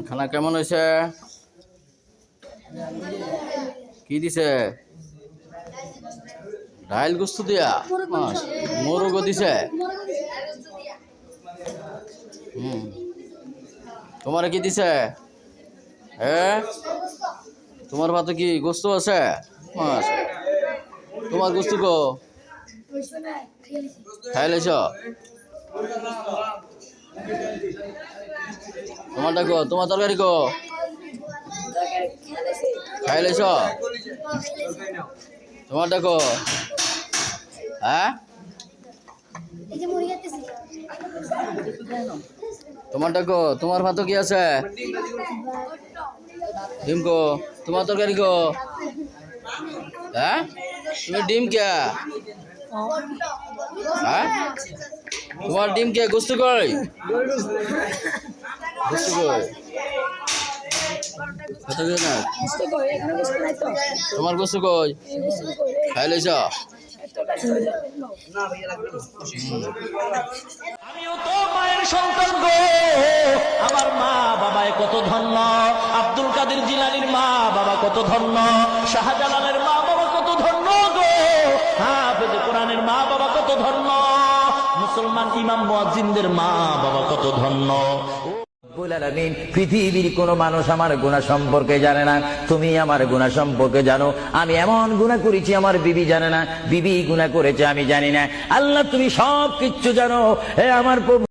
খানা কেমন হয়েছে? কি দিছে? ডাইল গোস্ত দিয়া মোরগও দিছে। তোমার কি দিছে? হ্যাঁ, তোমার ভাতে কি গোস্ত আছে? তোমার গোস্ত কো খাই লাইছ? তোমারটা কো, তোমার তরকারি কো খাই লাইছ? তোমারটা কো? হ্যাঁ, তোমারটা কো? তোমার ভাত কি আছে? ডিম কো? তোমার তরকারি কো? হ্যাঁ, তুমি ডিম কে? হ্যাঁ, তোমার ডিম কে? গোস্ত কই? গোস্ত কই? তোমার গোস্ত কই? খাই লাইছ? আমিও তো মায়ের সন্তান গো, আমার মা বাবায় কত ধন্য। আব্দুল কাদের জিলানীর মা বাবা কত ধন্য, শাহজালালের মা বাবা কত ধন্য গো, হাফেজ কোরআনের মা বাবা কত ধন্য, মুসলমান ইমাম মুয়াজ্জিনদের মা বাবা কত ধন্য। পৃথিবীর কোন মানুষ আমার গুনাহ সম্পর্কে জানে না, তুমি আমার গুনাহ সম্পর্কে জানো। আমি এমন গুনাহ করেছি আমার বিবি জানে না, বিবি গুনাহ করেছে আমি জানি না। আল্লাহ তুমি সব কিচ্ছু জানো। হে আমার প্রভু।